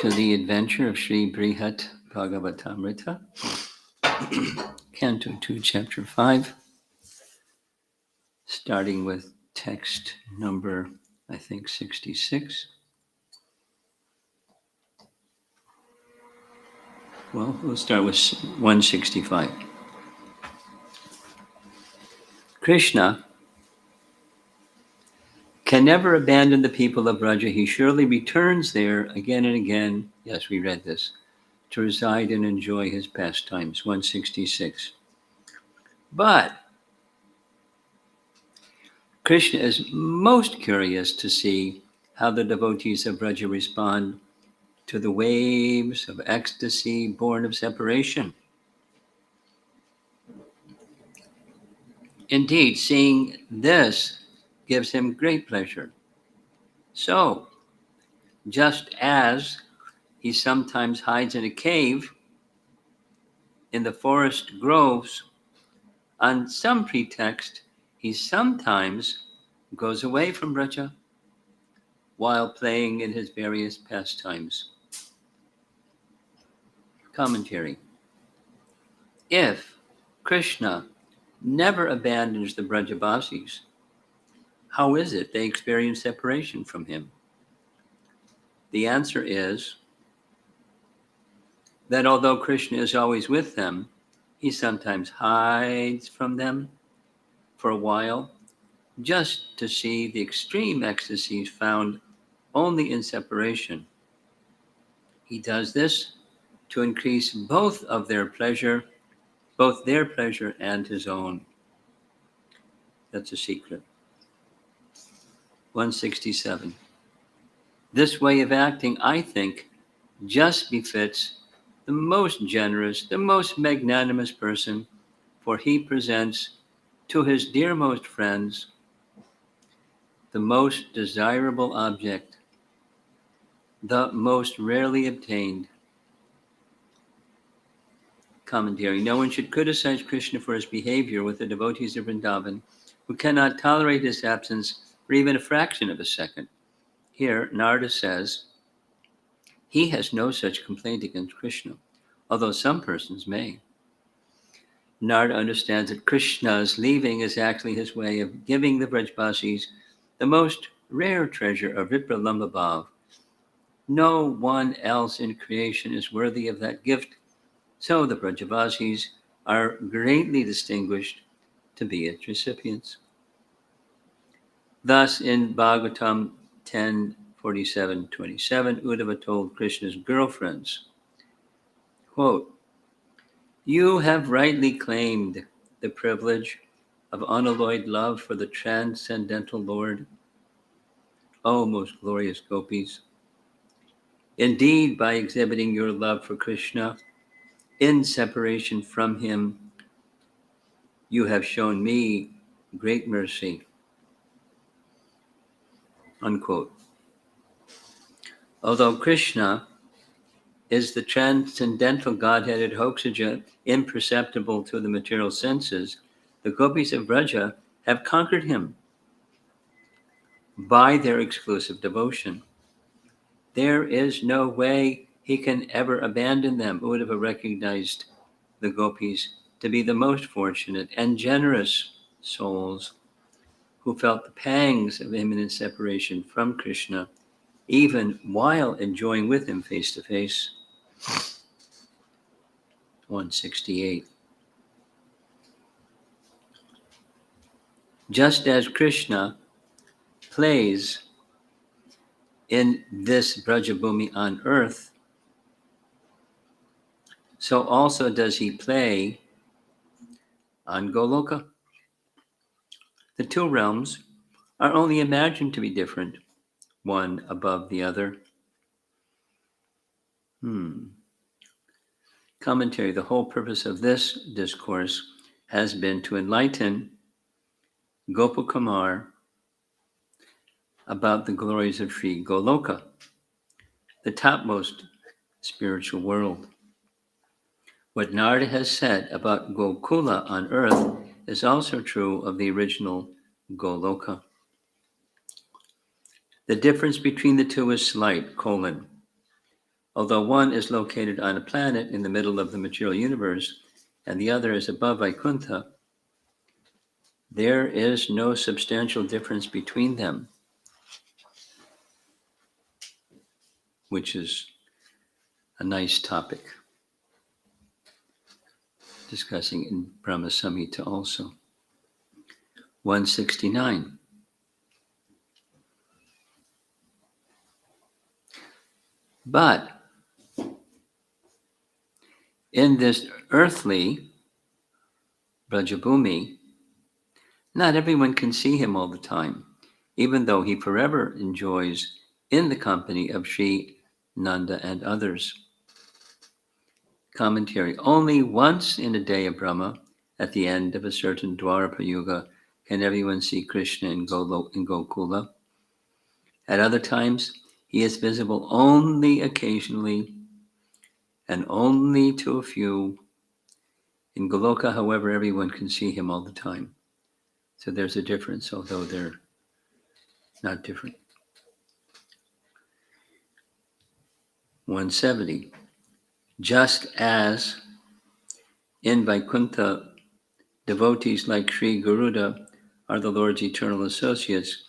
To the adventure of Sri Brhad Bhagavatamrta, Canto 2, Chapter 5, starting with text number, I think, 66. Well, we'll start with 165. Krishna can never abandon the people of Braja. He surely returns there again and again. Yes, we read this. To reside and enjoy his pastimes. 166. But Krishna is most curious to see how the devotees of Braja respond to the waves of ecstasy born of separation. Indeed, seeing this gives him great pleasure. So, just as he sometimes hides in a cave in the forest groves, on some pretext, he sometimes goes away from Braja while playing in his various pastimes. Commentary. If Krishna never abandons the Brajavasis, how is it they experience separation from him? The answer is that although Krishna is always with them, he sometimes hides from them for a while just to see the extreme ecstasies found only in separation. He does this to increase both their pleasure and his own. That's a secret. 167. This way of acting, I think, just befits the most generous, the most magnanimous person, for he presents to his dearmost friends the most desirable object, the most rarely obtained. Commentary. No one should criticize Krishna for his behavior with the devotees of Vrindavan who cannot tolerate his absence for even a fraction of a second. Here, Narada says, he has no such complaint against Krishna, although some persons may. Narada understands that Krishna's leaving is actually his way of giving the Brajbasis the most rare treasure of Vipralambhabhav. No one else in creation is worthy of that gift, so the Brajavasis are greatly distinguished to be its recipients. Thus, in Bhagavatam 10:47-27, Uddhava told Krishna's girlfriends, quote, "You have rightly claimed the privilege of unalloyed love for the transcendental Lord, O most glorious gopis. Indeed, by exhibiting your love for Krishna in separation from him, you have shown me great mercy." Unquote. Although Krishna is the transcendental Godheaded Hoxaja, imperceptible to the material senses, the gopis of Braja have conquered him by their exclusive devotion. There is no way he can ever abandon them. Uddhava recognized the gopis to be the most fortunate and generous souls who felt the pangs of imminent separation from Krishna, even while enjoying with him face to face. 168. Just as Krishna plays in this Brajabhumi on earth, so also does he play on Goloka. The two realms are only imagined to be different, one above the other. Commentary. The whole purpose of this discourse has been to enlighten Gopakumar about the glories of Sri Goloka, the topmost spiritual world. What Narada has said about Gokula on earth is also true of the original Goloka. The difference between the two is slight, Although one is located on a planet in the middle of the material universe and the other is above Vaikuntha, there is no substantial difference between them, which is a nice topic, discussing in Brahma Samhita also. 169. But in this earthly Brajabhumi, not everyone can see him all the time, even though he forever enjoys in the company of Sri Nanda and others. Commentary. Only once in a day of Brahma, at the end of a certain Dwarka Yuga, can everyone see Krishna in Gokula. At other times, he is visible only occasionally and only to a few. In Goloka, however, everyone can see him all the time. So there's a difference, although they're not different. 170. Just as in Vaikuntha, devotees like Sri Garuda are the Lord's eternal associates,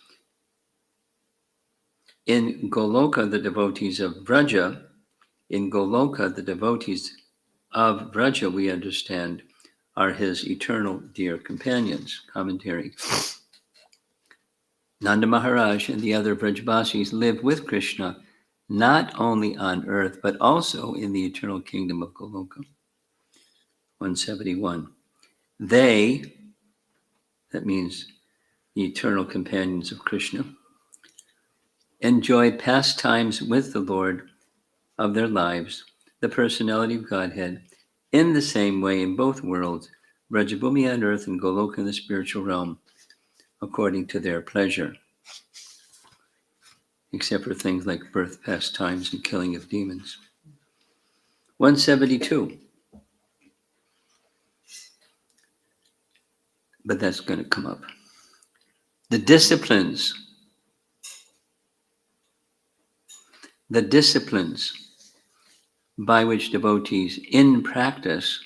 in Goloka, the devotees of Vraja, we understand, are his eternal dear companions. Commentary. Nanda Maharaj and the other Vrajbasis live with Krishna not only on earth, but also in the eternal kingdom of Goloka. 171. They, that means the eternal companions of Krishna, enjoy pastimes with the Lord of their lives, the personality of Godhead, in the same way in both worlds, Vrajabhumi on earth and Goloka in the spiritual realm, according to their pleasure, except for things like birth, pastimes, and killing of demons. 172. But that's going to come up. The disciplines by which devotees in practice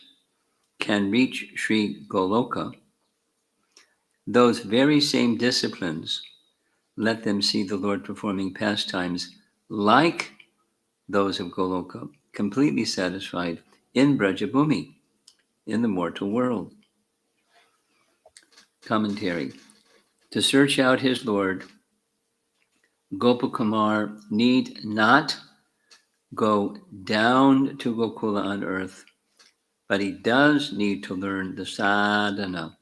can reach Sri Goloka, those very same disciplines let them see the Lord performing pastimes like those of Goloka, completely satisfied in Brajabhumi, in the mortal world. Commentary. To search out his Lord, Gopakumar need not go down to Gokula on earth, but he does need to learn the sadhana,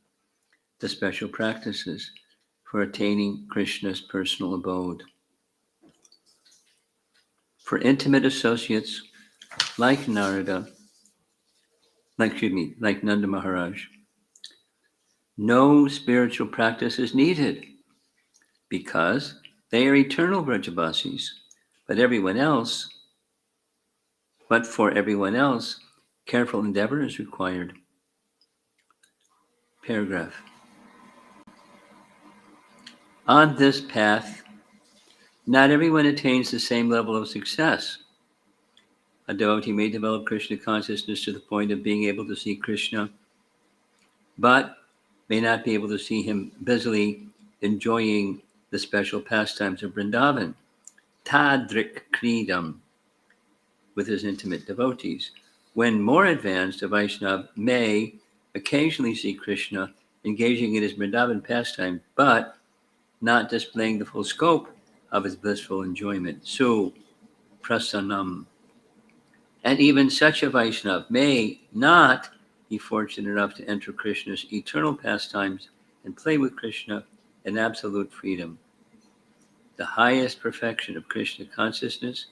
the special practices for attaining Krishna's personal abode. For intimate associates like Narada, like Nanda Maharaj, no spiritual practice is needed because they are eternal Vrajavasis. But for everyone else, careful endeavor is required. Paragraph. On this path, not everyone attains the same level of success. A devotee may develop Krishna consciousness to the point of being able to see Krishna, but may not be able to see him busily enjoying the special pastimes of Vrindavan, Tadrik Kridam, with his intimate devotees. When more advanced, a Vaishnava may occasionally see Krishna engaging in his Vrindavan pastime, but not displaying the full scope of his blissful enjoyment. So, prasanam. And even such a Vaishnava may not be fortunate enough to enter Krishna's eternal pastimes and play with Krishna in absolute freedom. The highest perfection of Krishna consciousness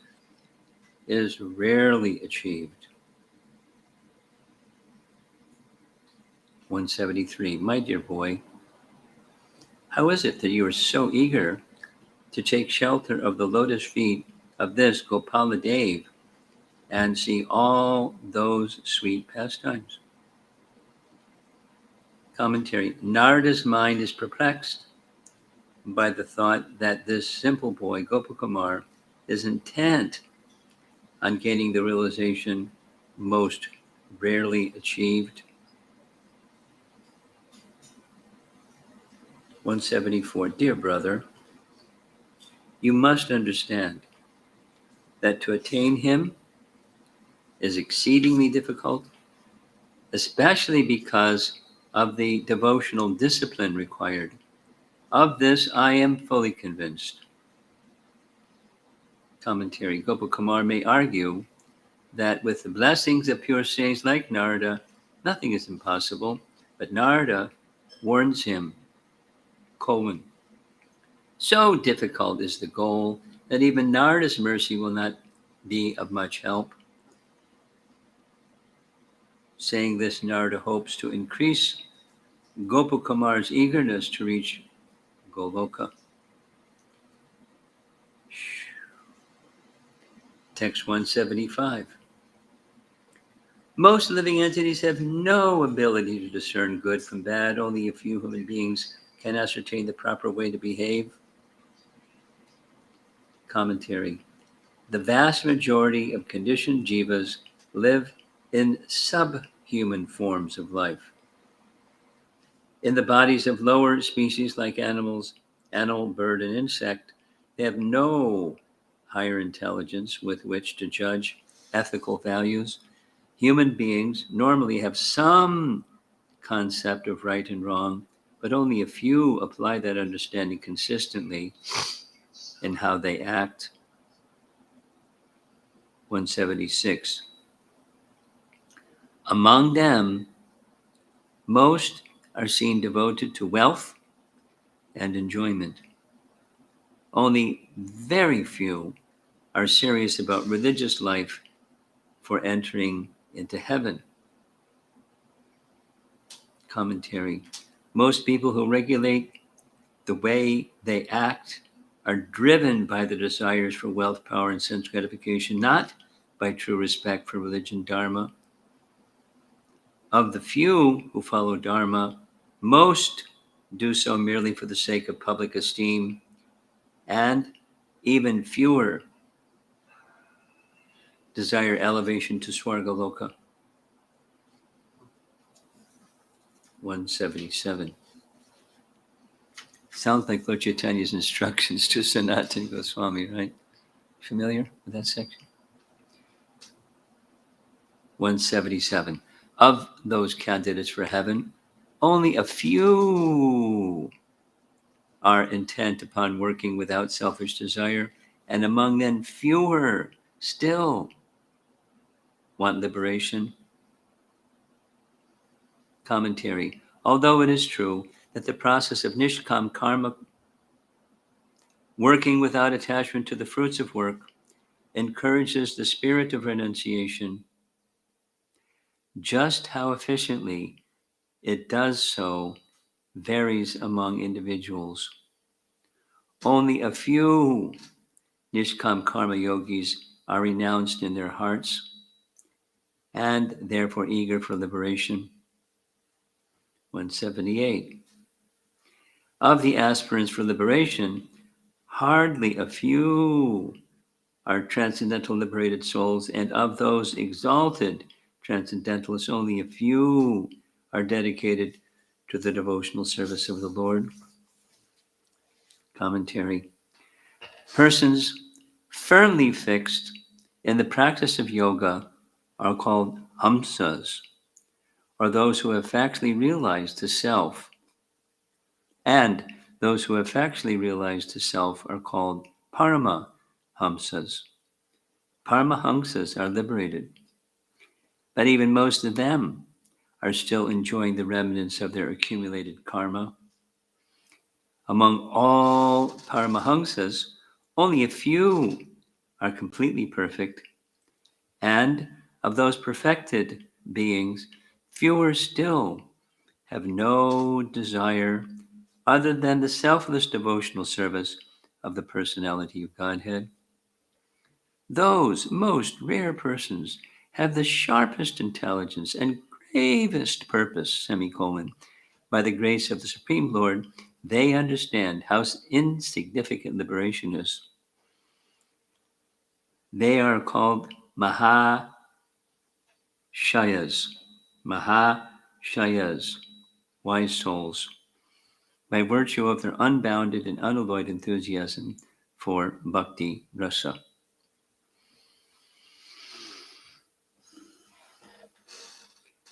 is rarely achieved. 173. My dear boy, how is it that you are so eager to take shelter of the lotus feet of this Gopala Dev and see all those sweet pastimes? Commentary. Narada's mind is perplexed by the thought that this simple boy, Gopakumar, is intent on gaining the realization most rarely achieved. 174. Dear brother, you must understand that to attain him is exceedingly difficult, especially because of the devotional discipline required. Of this I am fully convinced. Commentary. Gopakumar may argue that with the blessings of pure saints like Narada, nothing is impossible, but Narada warns him, colon, so difficult is the goal that even Narada's mercy will not be of much help. Saying this, Narada hopes to increase Gopakumar's eagerness to reach Goloka. Text 175. Most living entities have no ability to discern good from bad. Only a few human beings can ascertain the proper way to behave. Commentary. The vast majority of conditioned jivas live in subhuman forms of life. In the bodies of lower species like animals, animal, bird, and insect, they have no higher intelligence with which to judge ethical values. Human beings normally have some concept of right and wrong, but only a few apply that understanding consistently in how they act. 176. Among them, most are seen devoted to wealth and enjoyment. Only very few are serious about religious life for entering into heaven. Commentary. Most people who regulate the way they act are driven by the desires for wealth, power, and sense gratification, not by true respect for religion, dharma. Of the few who follow dharma, most do so merely for the sake of public esteem, and even fewer desire elevation to Swargaloka. 177. Sounds like Lord Chaitanya's instructions to Sanatana Goswami, right? Familiar with that section? 177. Of those candidates for heaven, only a few are intent upon working without selfish desire, and among them fewer still want liberation. Commentary. Although it is true that the process of nishkam karma, working without attachment to the fruits of work, encourages the spirit of renunciation, just how efficiently it does so varies among individuals. Only a few nishkam karma yogis are renounced in their hearts and therefore eager for liberation. 178. Of the aspirants for liberation, hardly a few are transcendental liberated souls, and of those exalted transcendentalists, only a few are dedicated to the devotional service of the Lord. Commentary. Persons firmly fixed in the practice of yoga are called hamsas, or those who have factually realized the self, and those who have factually realized the self are called paramahamsas. Paramahamsas are liberated, but even most of them are still enjoying the remnants of their accumulated karma. Among all Paramahamsas, only a few are completely perfect, and of those perfected beings, fewer still have no desire other than the selfless devotional service of the personality of Godhead. Those most rare persons have the sharpest intelligence and gravest purpose, semicolon. By the grace of the Supreme Lord, they understand how insignificant liberation is. They are called Mahashayas, Mahashayas, wise souls, by virtue of their unbounded and unalloyed enthusiasm for bhakti rasa.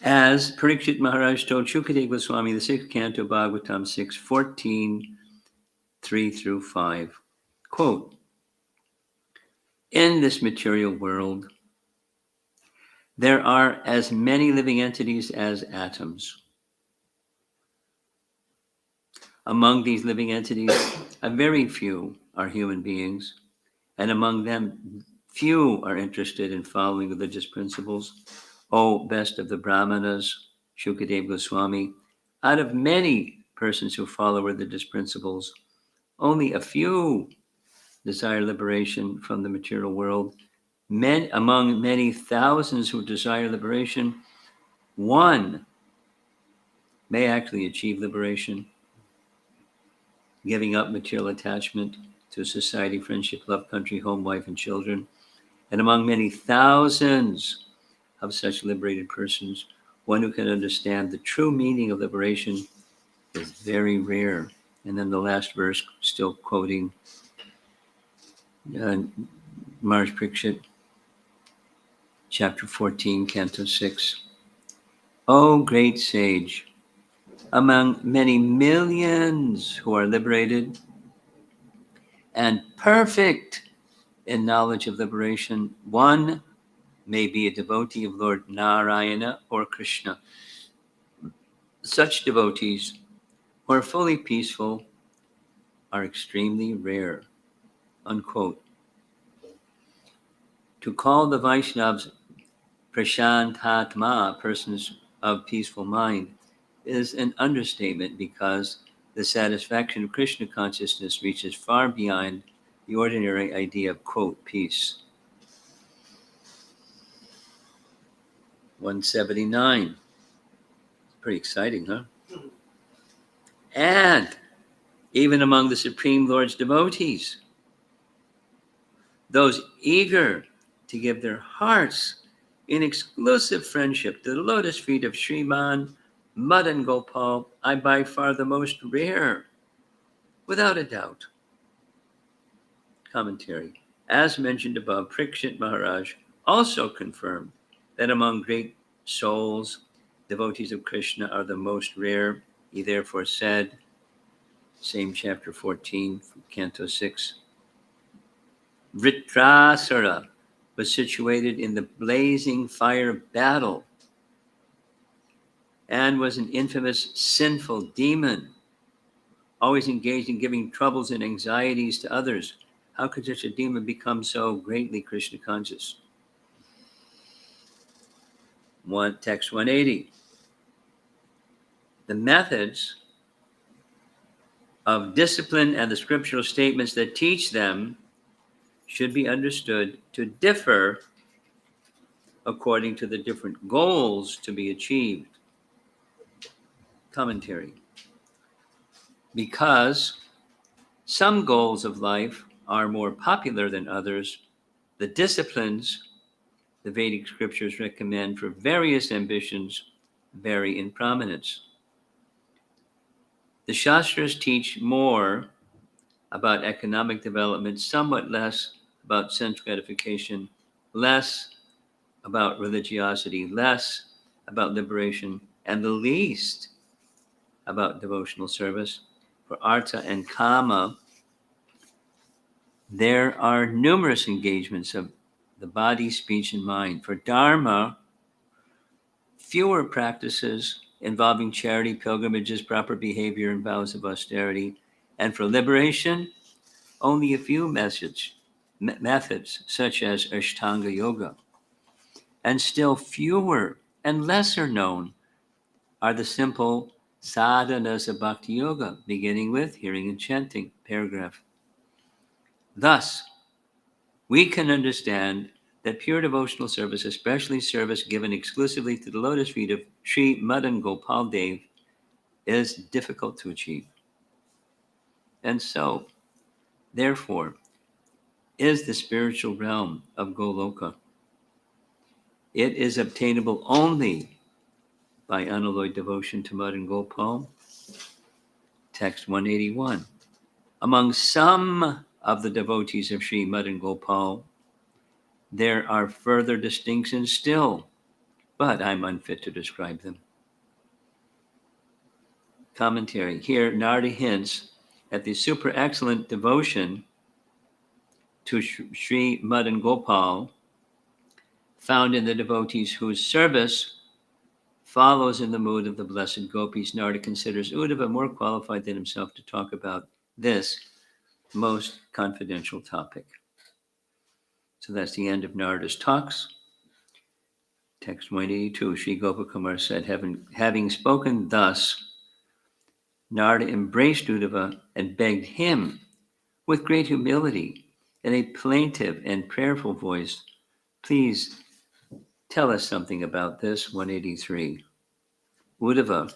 As Parikshit Maharaj told Shukadeva Goswami, the sixth canto, Bhagavatam 6, 14, 3 through 5, quote, in this material world, there are as many living entities as atoms. Among these living entities, a very few are human beings, and among them, few are interested in following religious principles. O best of the Brahmanas, Shukadeva Goswami, out of many persons who follow religious principles, only a few desire liberation from the material world. Among many thousands who desire liberation, one may actually achieve liberation, giving up material attachment to society, friendship, love, country, home, wife, and children. And among many thousands of such liberated persons, one who can understand the true meaning of liberation is very rare. And then the last verse, still quoting Maharaj Parikshit, chapter 14, Canto 6. O great sage, among many millions who are liberated and perfect in knowledge of liberation, one may be a devotee of Lord Narayana or Krishna. Such devotees who are fully peaceful are extremely rare. Unquote. To call the Vaishnavas Prashantatma, persons of peaceful mind, is an understatement because the satisfaction of Krishna consciousness reaches far beyond the ordinary idea of, quote, peace. 179. Pretty exciting, huh? And even among the Supreme Lord's devotees, those eager to give their hearts in exclusive friendship to the lotus feet of Sriman Madan Gopal, are by far the most rare, without a doubt. Commentary. As mentioned above, Parikshit Maharaj also confirmed that among great souls, devotees of Krishna are the most rare. He therefore said, same chapter 14, Canto 6, Vritrasura was situated in the blazing fire of battle and was an infamous sinful demon, always engaged in giving troubles and anxieties to others. How could such a demon become so greatly Krishna conscious? Text 180. The methods of discipline and the scriptural statements that teach them should be understood to differ according to the different goals to be achieved. Commentary. Because some goals of life are more popular than others, the disciplines the Vedic scriptures recommend for various ambitions vary in prominence. The Shastras teach more about economic development, somewhat less about sense gratification, less about religiosity, less about liberation, and the least about devotional service. For artha and kama, there are numerous engagements of the body, speech, and mind. For dharma, fewer practices involving charity, pilgrimages, proper behavior, and vows of austerity. And for liberation, only a few methods such as Ashtanga Yoga. And still fewer and lesser known are the simple sadhanas of Bhakti Yoga, beginning with hearing and chanting, paragraph. Thus, we can understand that pure devotional service, especially service given exclusively to the lotus feet of Sri Madan Gopal Dev, is difficult to achieve. And so, therefore, is the spiritual realm of Goloka. It is obtainable only by unalloyed devotion to Mud and Gopal. Text 181. Among some of the devotees of Sri Mud and Gopal, there are further distinctions still, but I'm unfit to describe them. Commentary. Here, Narada hints at the super excellent devotion to Sri Mud and Gopal found in the devotees whose service follows in the mood of the blessed gopis. Narada considers Uddhava more qualified than himself to talk about this most confidential topic. So that's the end of Narada's talks. Text 182, Sri Gopakumar said, having spoken thus, Narada embraced Uddhava and begged him with great humility in a plaintive and prayerful voice, please tell us something about this. 183. Uddhava,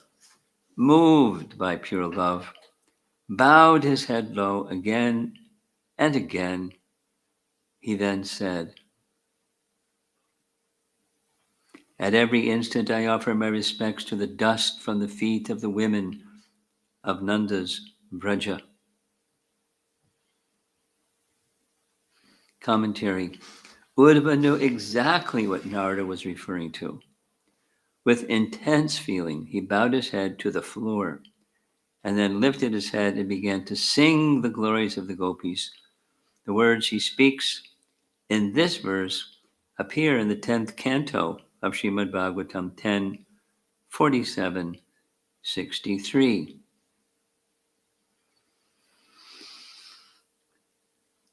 moved by pure love, bowed his head low again and again. He then said, at every instant I offer my respects to the dust from the feet of the women of Nanda's Vraja. Commentary. Uddhava knew exactly what Narada was referring to. With intense feeling, he bowed his head to the floor and then lifted his head and began to sing the glories of the gopis. The words he speaks in this verse appear in the 10th canto of Srimad Bhagavatam 10, 47, 63.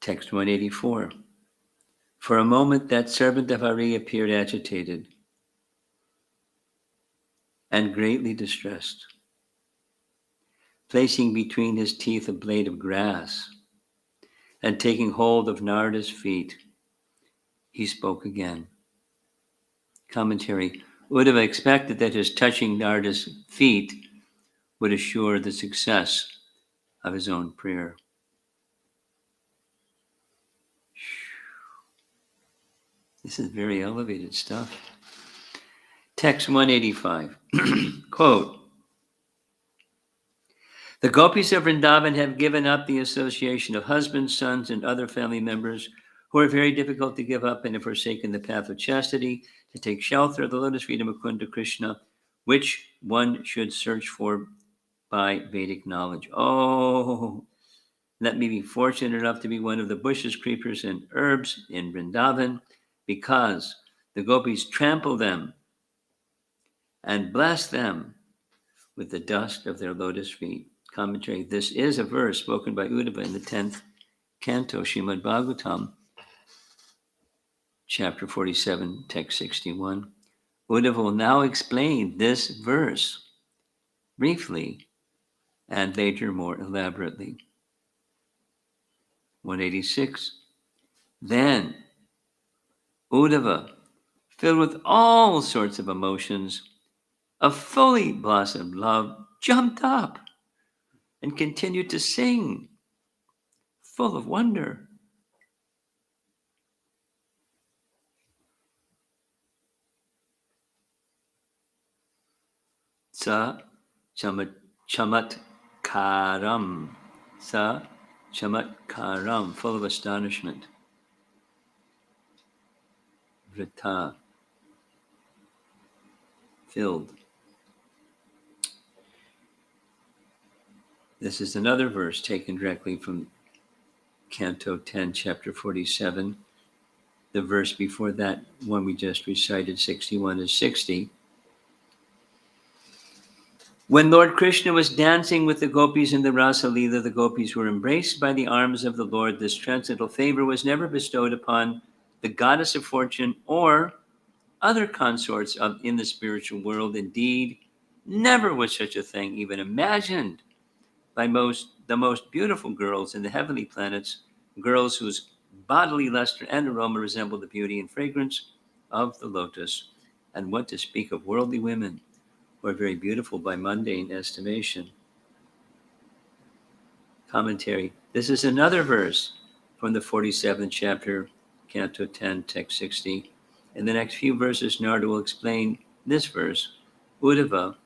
Text 184. For a moment that servant of Hari appeared agitated and greatly distressed. Placing between his teeth a blade of grass and taking hold of Narada's feet, he spoke again. Commentary. Uddhava expected that his touching Narada's feet would assure the success of his own prayer. This is very elevated stuff. Text 185. Quote, the gopis of Vrindavan have given up the association of husbands, sons, and other family members who are very difficult to give up and have forsaken the path of chastity to take shelter of the lotus feet of Mukunda Krishna, which one should search for by Vedic knowledge. Oh, let me be fortunate enough to be one of the bushes, creepers, and herbs in Vrindavan, because the gopis trample them and bless them with the dust of their lotus feet. Commentary. This is a verse spoken by Uddhava in the 10th canto, Srimad Bhagavatam, chapter 47, text 61. Uddhava will now explain this verse briefly and later more elaborately. 186. Then Uddhava, filled with all sorts of emotions, of fully blossomed love, jumped up and continued to sing, full of wonder. Sa chamatkaram. Sa chamatkaram, full of astonishment. Vrita, filled. This is another verse taken directly from Canto 10, chapter 47. The verse before that one we just recited, 61 to 60. When Lord Krishna was dancing with the gopis in the Rasa Leela, the gopis were embraced by the arms of the Lord. This transcendental favor was never bestowed upon the goddess of fortune or other consorts in the spiritual world. Indeed, never was such a thing even imagined by the most beautiful girls in the heavenly planets, girls whose bodily luster and aroma resemble the beauty and fragrance of the lotus. And what to speak of worldly women, who are very beautiful by mundane estimation. Commentary. This is another verse from the 47th chapter, Canto 10, text 60. In the next few verses, Narada will explain this verse. Uddhava,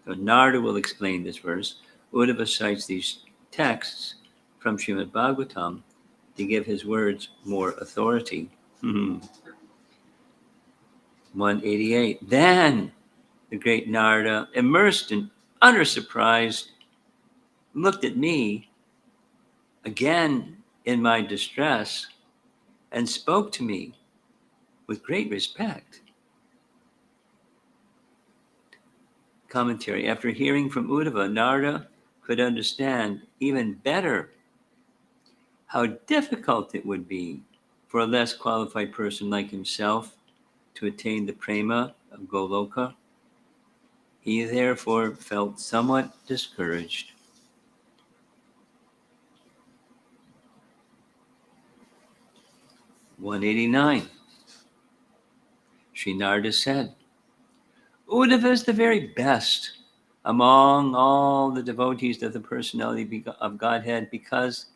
so Narada will explain this verse. Uddhava cites these texts from Srimad Bhagavatam to give his words more authority. 188. Then the great Narada, immersed in utter surprise, looked at me again in my distress and spoke to me with great respect. Commentary. After hearing from Uddhava, Narada could understand even better how difficult it would be for a less qualified person like himself to attain the prema of Goloka. He therefore felt somewhat discouraged. 189. Sri Narada said, Uddhava is the very best among all the devotees of the personality of Godhead because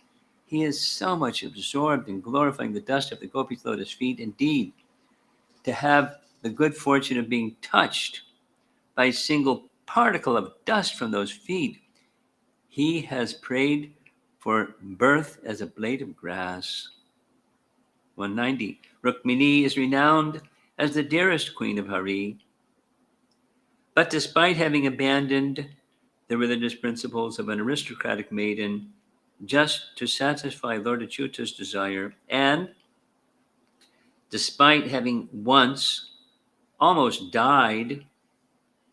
he is so much absorbed in glorifying the dust of the gopis' lotus feet. Indeed, to have the good fortune of being touched by a single particle of dust from those feet, he has prayed for birth as a blade of grass. 190. Rukmini is renowned as the dearest queen of Hari, but despite having abandoned the religious principles of an aristocratic maiden just to satisfy Lord Achyuta's desire, and despite having once almost died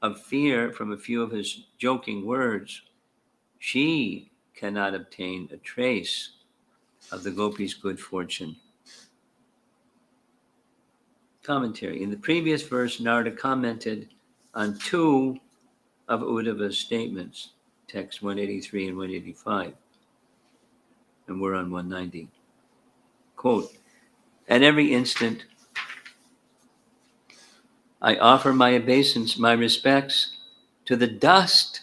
of fear from a few of his joking words, she cannot obtain a trace of the gopis' good fortune. Commentary. In the previous verse, Narada commented on two of Uddhava's statements, text 183 and 185, and we're on 190. Quote, at every instant, I offer my obeisance, my respects to the dust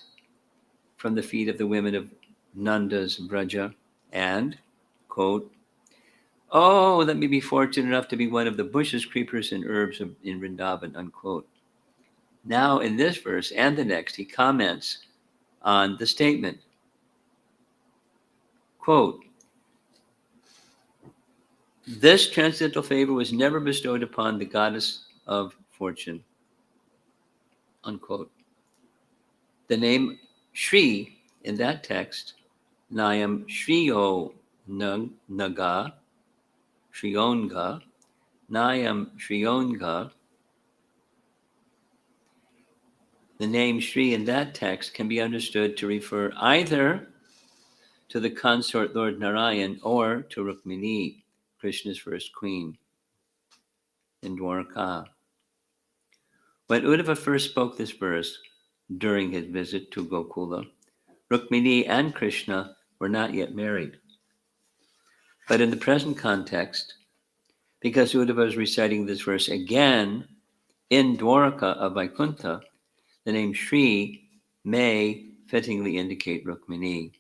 from the feet of the women of Nanda's Braja, and, quote, oh, let me be fortunate enough to be one of the bushes, creepers, and herbs in Vrindavan, unquote. Now, in this verse and the next, he comments on the statement, quote, this transcendental favor was never bestowed upon the goddess of fortune, unquote. The name Shri in that text, Nayam Shriyo Naga, Shrionga, Nayam Shrionga, the name Shri in that text can be understood to refer either to the consort Lord Narayan or to Rukmini, Krishna's first queen in Dwarka. When Uddhava first spoke this verse during his visit to Gokula, Rukmini and Krishna were not yet married. But in the present context, because Uddhava is reciting this verse again in Dwarka of Vaikuntha, the name Shri may fittingly indicate Rukmini.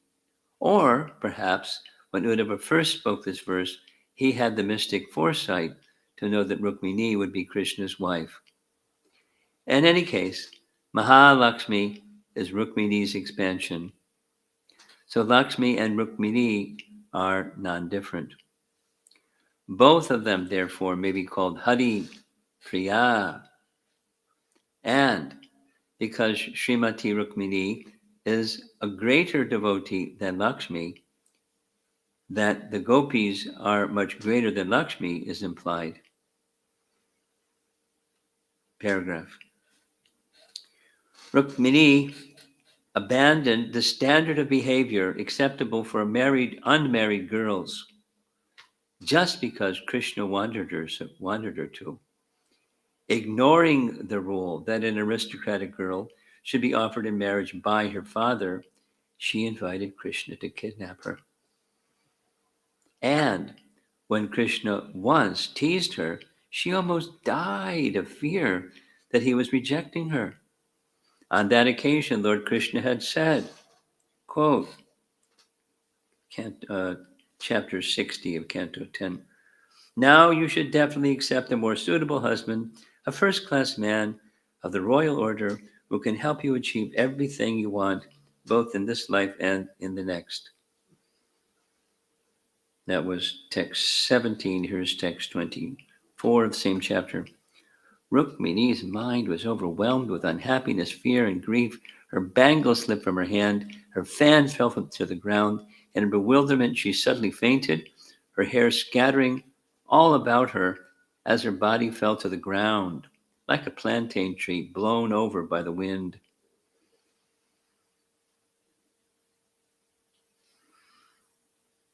Or perhaps when Uddhava first spoke this verse, he had the mystic foresight to know that Rukmini would be Krishna's wife. In any case, Mahalakshmi is Rukmini's expansion. So Lakshmi and Rukmini are non-different. Both of them, therefore, may be called Hari, Priya, and because Srimati Rukmini is a greater devotee than Lakshmi, that the gopis are much greater than Lakshmi is implied. Paragraph. Rukmini abandoned the standard of behavior acceptable for unmarried girls just because Krishna wanted her to, ignoring the rule that an aristocratic girl should be offered in marriage by her father. She invited Krishna to kidnap her. And when Krishna once teased her, she almost died of fear that he was rejecting her. On that occasion, Lord Krishna had said, quote, chapter 60 of Canto 10, Now you should definitely accept a more suitable husband, a first-class man of the royal order who can help you achieve everything you want, both in this life and in the next. That was text 17. Here's text 24 of the same chapter. Rukmini's mind was overwhelmed with unhappiness, fear, and grief. Her bangle slipped from her hand, her fan fell to the ground. In bewilderment, she suddenly fainted, her hair scattering all about her as her body fell to the ground, like a plantain tree blown over by the wind.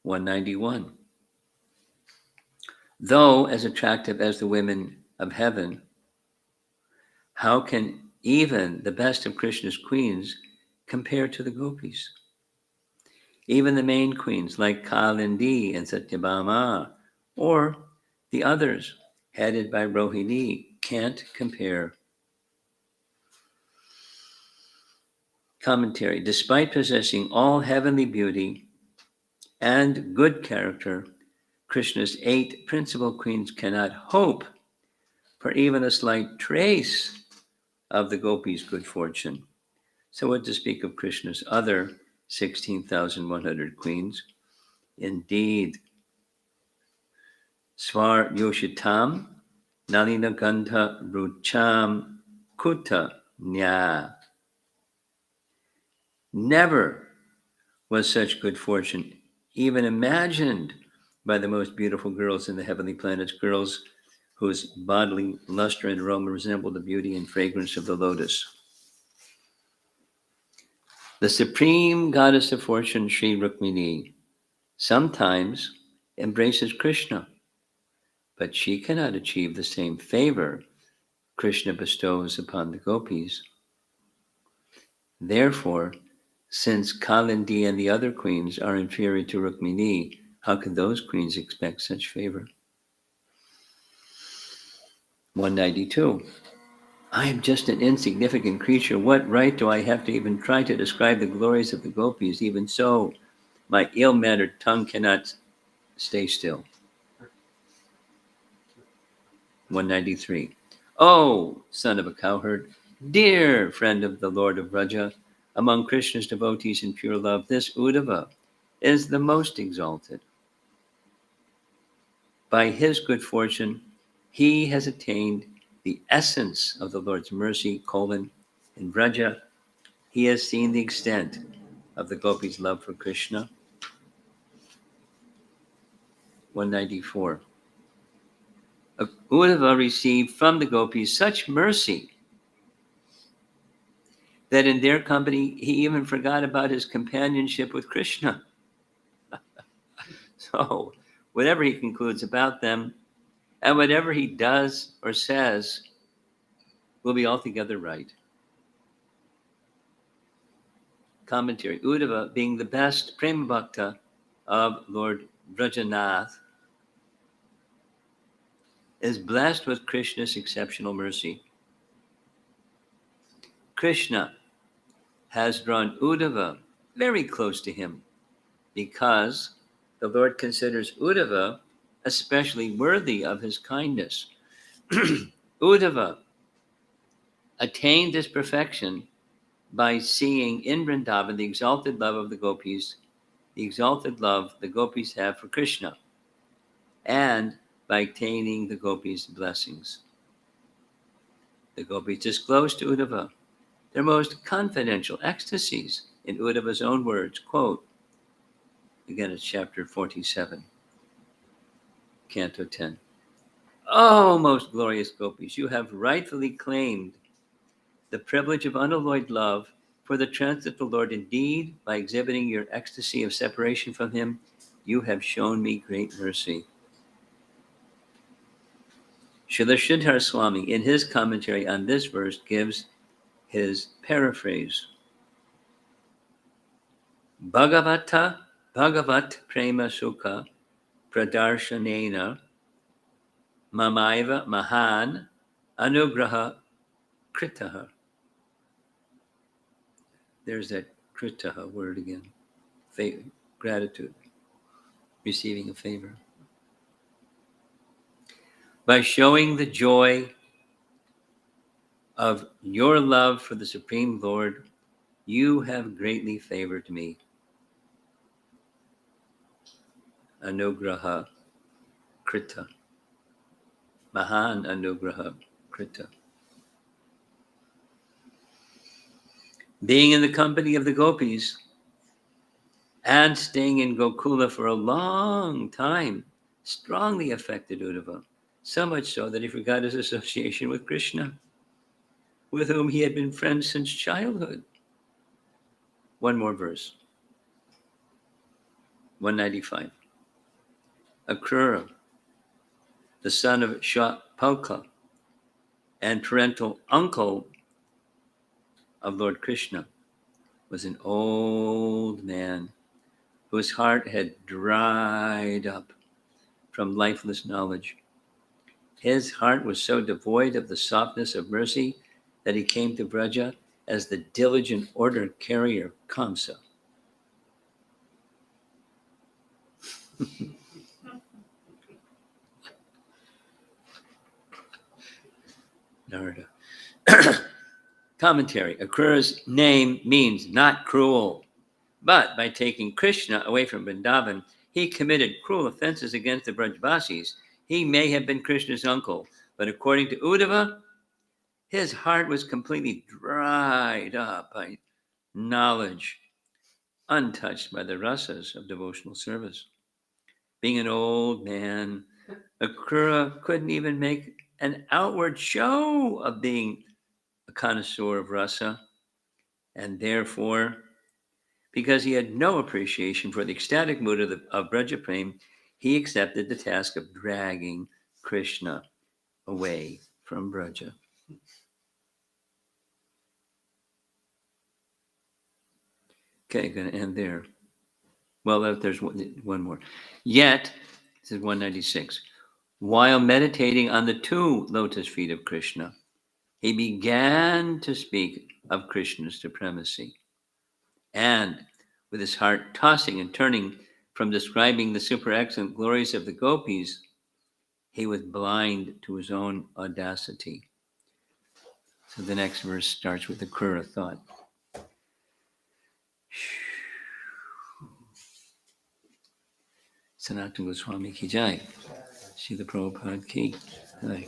(191) Though as attractive as the women of heaven, how can even the best of Krishna's queens compare to the gopis? Even the main queens like Kalindi and Satyabhama, or the others headed by Rohini, can't compare. Commentary. Despite possessing all heavenly beauty and good character, Krishna's 8 principal queens cannot hope for even a slight trace of the gopis' good fortune. So what to speak of Krishna's other 16,100 queens? Indeed, Svar Yoshitam Nalina Gandha Rucham Kuta Nya. Never was such good fortune even imagined by the most beautiful girls in the heavenly planets, girls whose bodily luster and aroma resemble the beauty and fragrance of the lotus. The supreme goddess of fortune, Sri Rukmini, sometimes embraces Krishna, but she cannot achieve the same favor Krishna bestows upon the gopis. Therefore, since Kalindi and the other queens are inferior to Rukmini, how can those queens expect such favor? 192. I am just an insignificant creature. What right do I have to even try to describe the glories of the gopis? Even so, my ill-mannered tongue cannot stay still. 193. Oh, son of a cowherd, dear friend of the Lord of Vraja, among Krishna's devotees in pure love, this Uddhava is the most exalted. By his good fortune, he has attained the essence of the Lord's mercy, in Vraja. He has seen the extent of the gopis' love for Krishna. 194. Uddhava received from the gopis such mercy that in their company he even forgot about his companionship with Krishna. So, whatever he concludes about them, and whatever he does or says, will be altogether right. Commentary. Uddhava, being the best prema bhakta of Lord Vrajanath, is blessed with Krishna's exceptional mercy. Krishna has drawn Uddhava very close to him because the Lord considers Uddhava especially worthy of his kindness. Uddhava attained this perfection by seeing in Vrindavan the exalted love of the gopis, the exalted love the gopis have for Krishna, and by attaining the gopis' blessings. The gopis disclosed to Uddhava their most confidential ecstasies in Uddhava's own words. Quote, again, it's chapter 47, Canto 10. Oh, most glorious gopis, you have rightfully claimed the privilege of unalloyed love for the transcendental Lord. Indeed, by exhibiting your ecstasy of separation from him, you have shown me great mercy. Srila Sridhar Swami, in his commentary on this verse, gives his paraphrase. Bhagavata Bhagavat Prema Sukha Pradarshanena Mamaiva Mahan Anugraha Kritaha. There's that Kritaha word again. Gratitude, receiving a favor. By showing the joy of your love for the Supreme Lord, you have greatly favored me. Anugraha Krita. Mahan Anugraha Krita. Being in the company of the gopis and staying in Gokula for a long time strongly affected Uddhava, so much so that he forgot his association with Krishna, with whom he had been friends since childhood. One more verse. 195. Akrura, the son of Shapalka and parental uncle of Lord Krishna, was an old man whose heart had dried up from lifeless knowledge. His heart was so devoid of the softness of mercy that he came to Braja as the diligent order carrier Kamsa. Narada. Commentary. Akrura's name means not cruel, but by taking Krishna away from Vrindavan, he committed cruel offenses against the Brajvasis. He may have been Krishna's uncle, but according to Uddhava, his heart was completely dried up by knowledge, untouched by the rasas of devotional service. Being an old man, Akrura couldn't even make an outward show of being a connoisseur of rasa, and therefore, because he had no appreciation for the ecstatic mood of Braja Prem, he accepted the task of dragging Krishna away from Braja. Okay, going to end there. Well, there's one more. Yet, this is 196. While meditating on the two lotus feet of Krishna, he began to speak of Krishna's supremacy. And with his heart tossing and turning from describing the super excellent glories of the gopis, he was blind to his own audacity. So the next verse starts with the Krura thought. Sanatana Goswami ki jai. Srila Prabhupada ki jai.